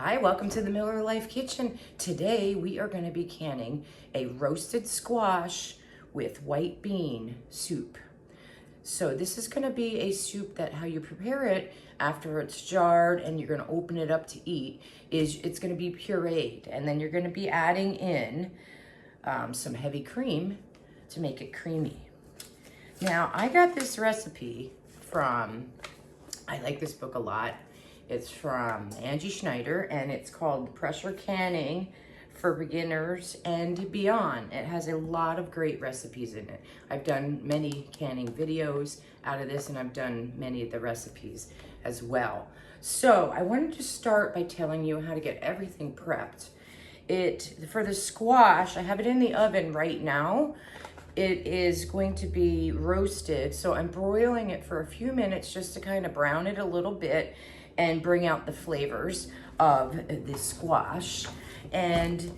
Hi, welcome to the Miller Life Kitchen. Today we are going to be canning a roasted squash with white bean soup. So this is going to be a soup that how you prepare it after it's jarred and you're going to open it up to eat is it's going to be pureed, and then you're going to be adding in some heavy cream to make it creamy. Now I got this recipe from, I like this book a lot. It's from Angi Schneiders, and it's called Pressure Canning for Beginners and Beyond. It has a lot of great recipes in it. I've done many canning videos out of this, and I've done many of the recipes as well. So I wanted to start by telling you how to get everything prepped. For the squash, I have it in the oven right now. It is going to be roasted, so I'm broiling it for a few minutes just to kind of brown it a little bit and bring out the flavors of the squash. And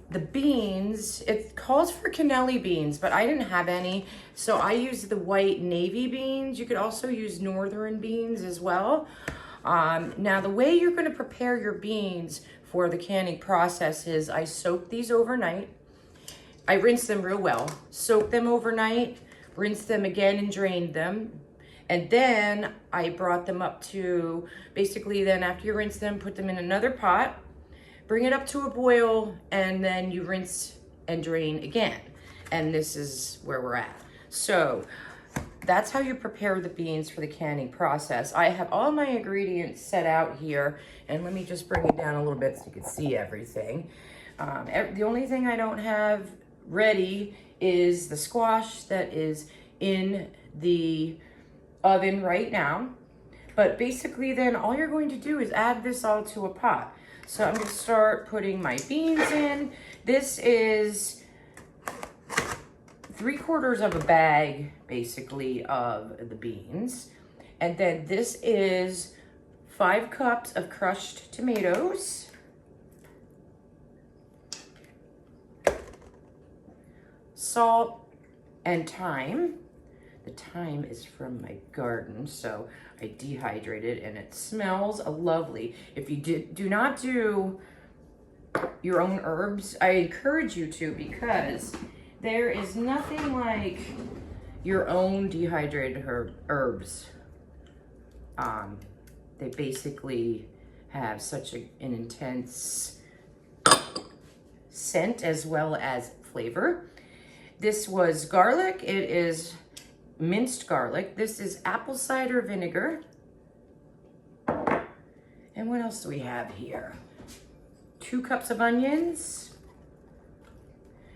the beans, it calls for cannellini beans, but I didn't have any, so I used the white navy beans. You could also use northern beans as well. Now the way you're gonna prepare your beans for the canning process is I soak these overnight. I rinse them real well, soak them overnight, rinse them again and drain them. And then I brought them up to, basically then after you rinse them, put them in another pot, bring it up to a boil, and then you rinse and drain again. And this is where we're at. So that's how you prepare the beans for the canning process. I have all my ingredients set out here, and let me just bring it down a little bit so you can see everything. The only thing I don't have ready is the squash that is in the oven right now. But basically then all you're going to do is add this all to a pot. So I'm going to start putting my beans in. This is 3/4 of a bag basically of the beans. And then this is 5 cups of crushed tomatoes. Salt and thyme. The thyme is from my garden, so I dehydrated, and it smells lovely. If you do not do your own herbs, I encourage you to, because there is nothing like your own dehydrated herbs. They basically have such an intense scent as well as flavor. This was garlic. It is minced garlic. This is apple cider vinegar. And what else do we have here? 2 cups of onions.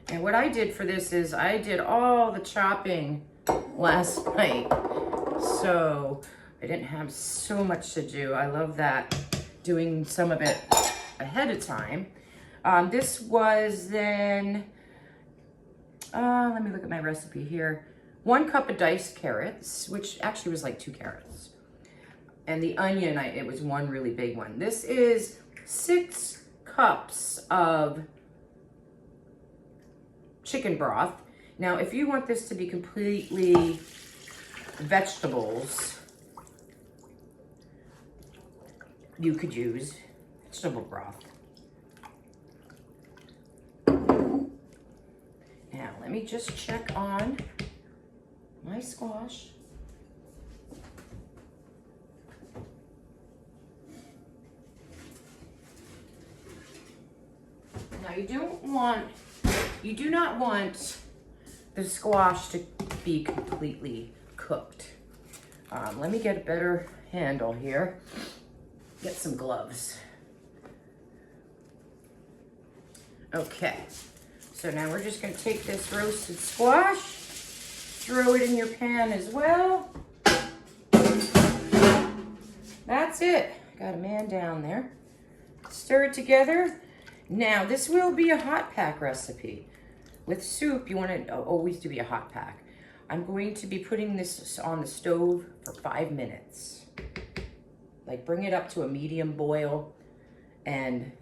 And what I did for this is I did all the chopping last night, so I didn't have so much to do. I love that, doing some of it ahead of time. This was then, let me look at my recipe here. 1 cup of diced carrots, which actually was like 2 carrots. And the onion, it was 1 really big one. This is 6 cups of chicken broth. Now, if you want this to be completely vegetables, you could use vegetable broth. Now, let me just check on my squash. Now you do not want the squash to be completely cooked. Let me get a better handle here. Get some gloves. Okay, so now we're just gonna take this roasted squash, throw it in your pan as well. That's it. Got a man down there. Stir it together. Now, this will be a hot pack recipe. With soup, you want it always to be a hot pack. I'm going to be putting this on the stove for 5 minutes. Like, bring it up to a medium boil and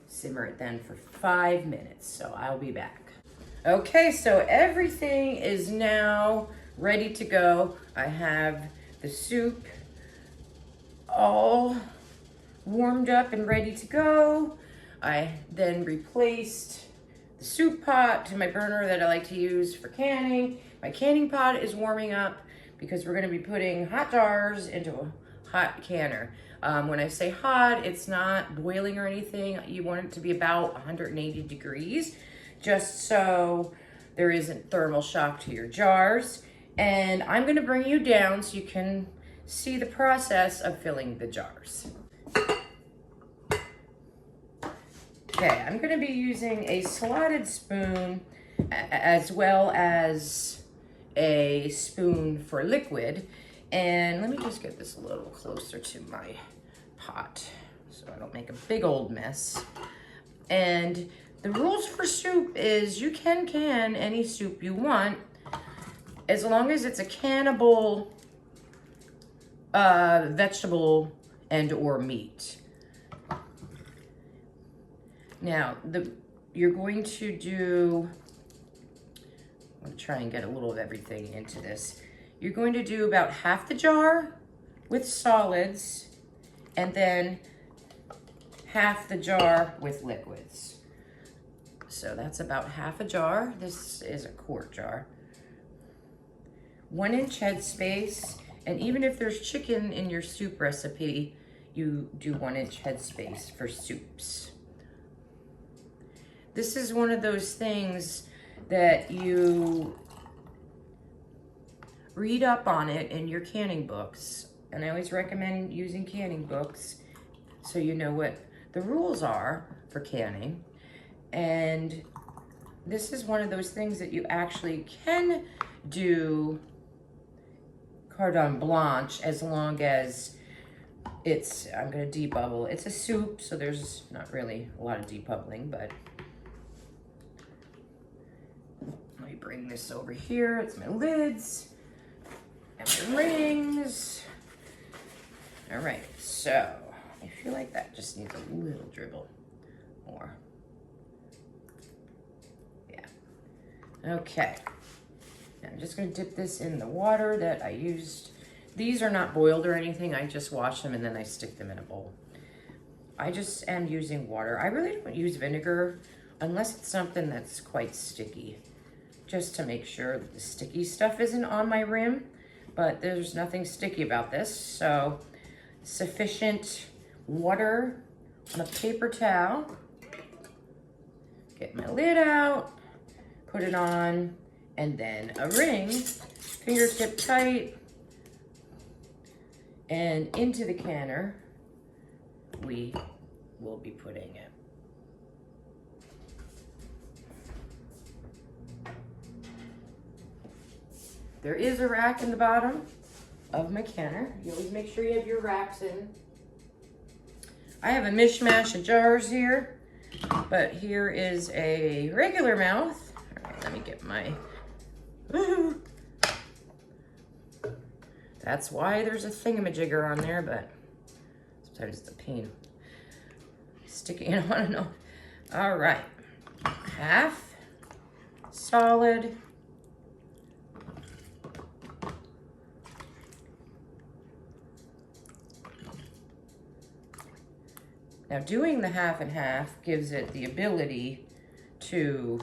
simmer it then for 5 minutes. So I'll be back. Okay, so everything is now ready to go. I have the soup all warmed up and ready to go. I then replaced the soup pot to my burner that I like to use for canning. My canning pot is warming up because we're going to be putting hot jars into a hot canner. When I say hot, it's not boiling or anything. You want it to be about 180 degrees, just so there isn't thermal shock to your jars. And I'm going to bring you down so you can see the process of filling the jars. Okay, I'm going to be using a slotted spoon as well as a spoon for liquid. And let me just get this a little closer to my pot so I don't make a big old mess. And the rules for soup is you can can any soup you want as long as it's a cannable vegetable and or meat. Now, you're going to do, I'm going to try and get a little of everything into this. You're going to do about half the jar with solids and then half the jar with liquids. So that's about half a jar. This is a quart jar. 1 inch headspace, and even if there's chicken in your soup recipe, you do 1 inch headspace for soups. This is one of those things that you read up on it in your canning books. And I always recommend using canning books so you know what the rules are for canning. And this is one of those things that you actually can do cordon blanche as long as it's, I'm gonna debubble. It's a soup, so there's not really a lot of debubbling, but let me bring this over here. It's my lids and my rings. All right, so I feel like that just needs a little dribble more. Yeah, okay. Now I'm just gonna dip this in the water that I used. These are not boiled or anything. I just wash them and then I stick them in a bowl. I just am using water. I really don't use vinegar unless it's something that's quite sticky, just to make sure that the sticky stuff isn't on my rim, but there's nothing sticky about this. So sufficient water on a paper towel. Get my lid out, put it on, and then a ring, fingertip tight, and into the canner we will be putting it. There is a rack in the bottom of my canner. You always make sure you have your racks in. I have a mishmash of jars here, but here is a regular mouth. All right, let me get my, that's why there's a thingamajigger on there, but sometimes it's a pain sticking it on and on. All right, half solid. Now doing the half and half gives it the ability to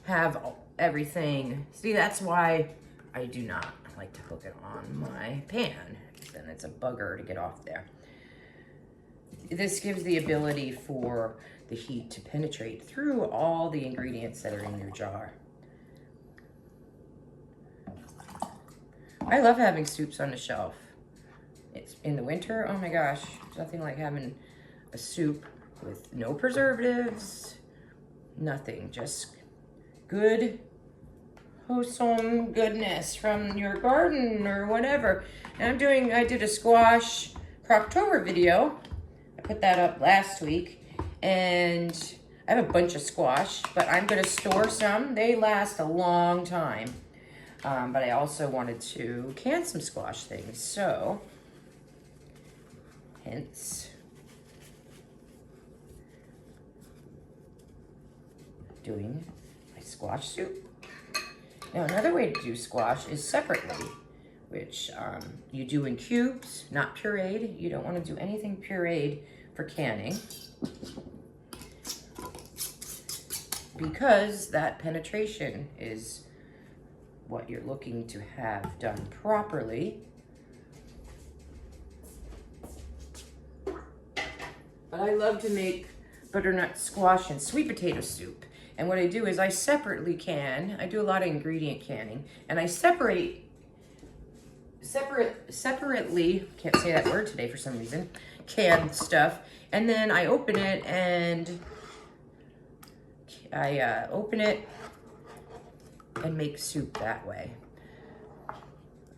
have everything. See, that's why I do not like to hook it on my pan. Then it's a bugger to get off there. This gives the ability for the heat to penetrate through all the ingredients that are in your jar. I love having soups on the shelf. It's in the winter, oh my gosh, there's nothing like having a soup with no preservatives, nothing, just good, wholesome goodness from your garden or whatever. And I did a squash Croctober video. I put that up last week, and I have a bunch of squash, but I'm gonna store some. They last a long time. But I also wanted to can some squash things, so hence doing my squash soup. Now, another way to do squash is separately, which you do in cubes, not pureed. You don't want to do anything pureed for canning, because that penetration is what you're looking to have done properly. But I love to make butternut squash and sweet potato soup. And what I do is I separately can. I do a lot of ingredient canning, and I separately, can't say that word today for some reason, can stuff. And then I open it and and make soup that way.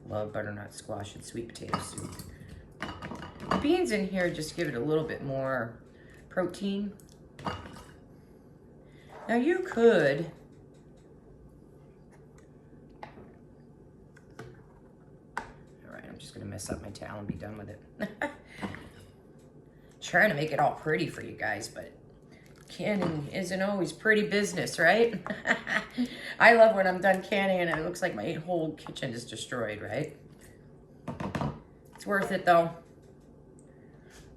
Love butternut squash and sweet potato soup. The beans in here just give it a little bit more protein. Now you could I'm just gonna mess up my towel and be done with it. Trying to make it all pretty for you guys, but canning isn't always pretty business, right? I love when I'm done canning and it looks like my whole kitchen is destroyed, right? It's worth it though.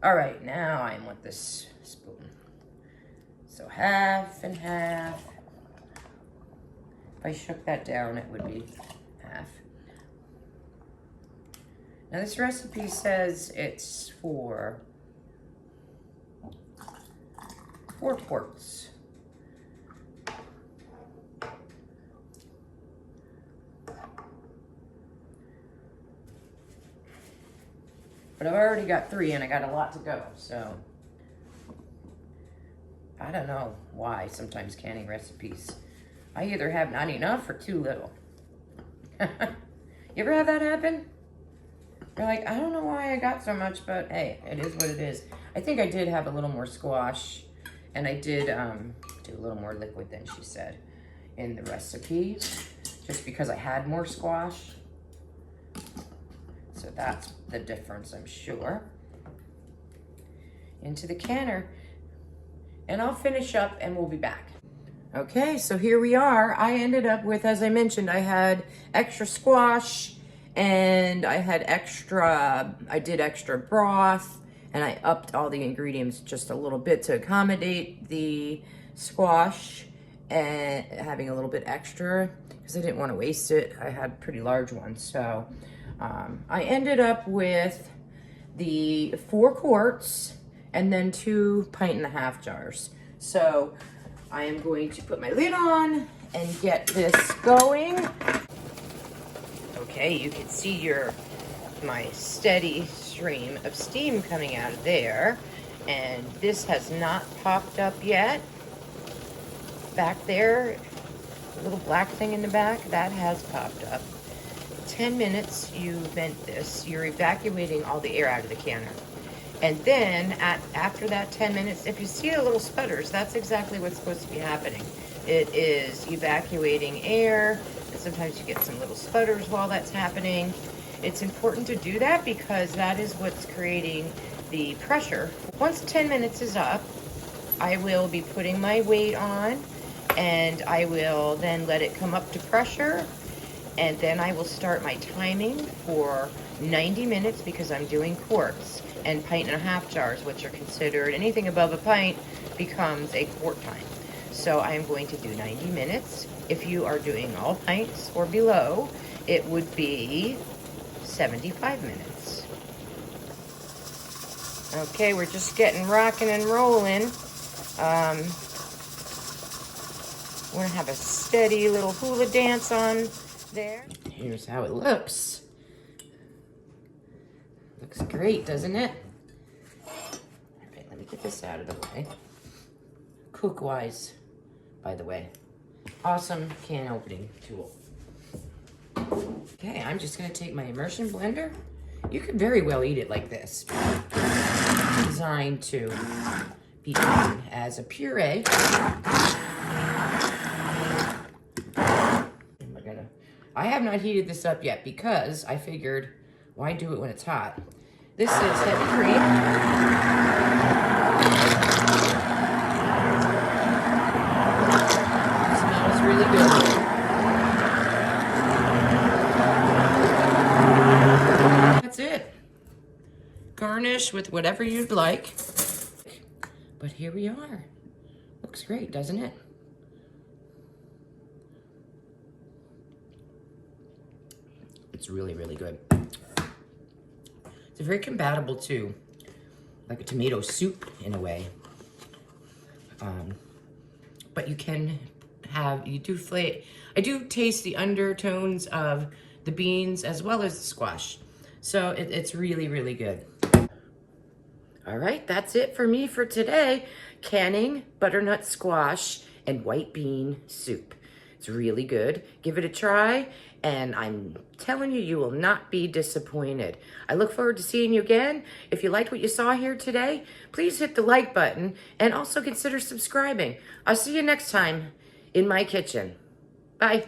All right, now I'm with this spoon. So half and half. If I shook that down, it would be half. Now this recipe says it's for 4 quarts. But I've already got 3 and I got a lot to go, so I don't know why sometimes canning recipes, I either have not enough or too little. You ever have that happen? You're like, I don't know why I got so much, but hey, it is what it is. I think I did have a little more squash, and I did do a little more liquid than she said in the recipe, just because I had more squash. So that's the difference, I'm sure. Into the canner, and I'll finish up and we'll be back. Okay, so here we are. I ended up with, as I mentioned, I had extra squash and I had I did extra broth, and I upped all the ingredients just a little bit to accommodate the squash and having a little bit extra because I didn't want to waste it. I had pretty large ones, so I ended up with the 4 quarts and then 2 1.5 jars. So I am going to put my lid on and get this going. Okay, you can see my steady stream of steam coming out of there, and this has not popped up yet. Back there, the little black thing in the back, that has popped up. 10 minutes you vent this, you're evacuating all the air out of the canner. And then after that 10 minutes, if you see the little sputters, that's exactly what's supposed to be happening. It is evacuating air, and sometimes you get some little sputters while that's happening. It's important to do that because that is what's creating the pressure. Once 10 minutes is up, I will be putting my weight on, and I will then let it come up to pressure, and then I will start my timing for 90 minutes because I'm doing quarts and 1.5 jars, which are considered, anything above a pint becomes a quart time. So I am going to do 90 minutes. If you are doing all pints or below, it would be 75 minutes. Okay, we're just getting rocking and rolling. We're gonna have a steady little hula dance on there. Here's how it looks. Looks great, doesn't it? Okay, let me get this out of the way. Cook-wise, by the way. Awesome can opening tool. Okay, I'm just gonna take my immersion blender. You could very well eat it like this. It's designed to be eaten as a puree. And I have not heated this up yet because I figured, why do it when it's hot? This is heavy cream. It smells really good. garnish with whatever you'd like. But here we are. Looks great, doesn't it? It's really, really good. It's very compatible to like a tomato soup in a way. But you can have, I do taste the undertones of the beans as well as the squash. So it's really, really good. All right, that's it for me for today. Canning butternut squash and white bean soup. It's really good. Give it a try, and I'm telling you, you will not be disappointed. I look forward to seeing you again. If you liked what you saw here today, please hit the like button and also consider subscribing. I'll see you next time in my kitchen. Bye.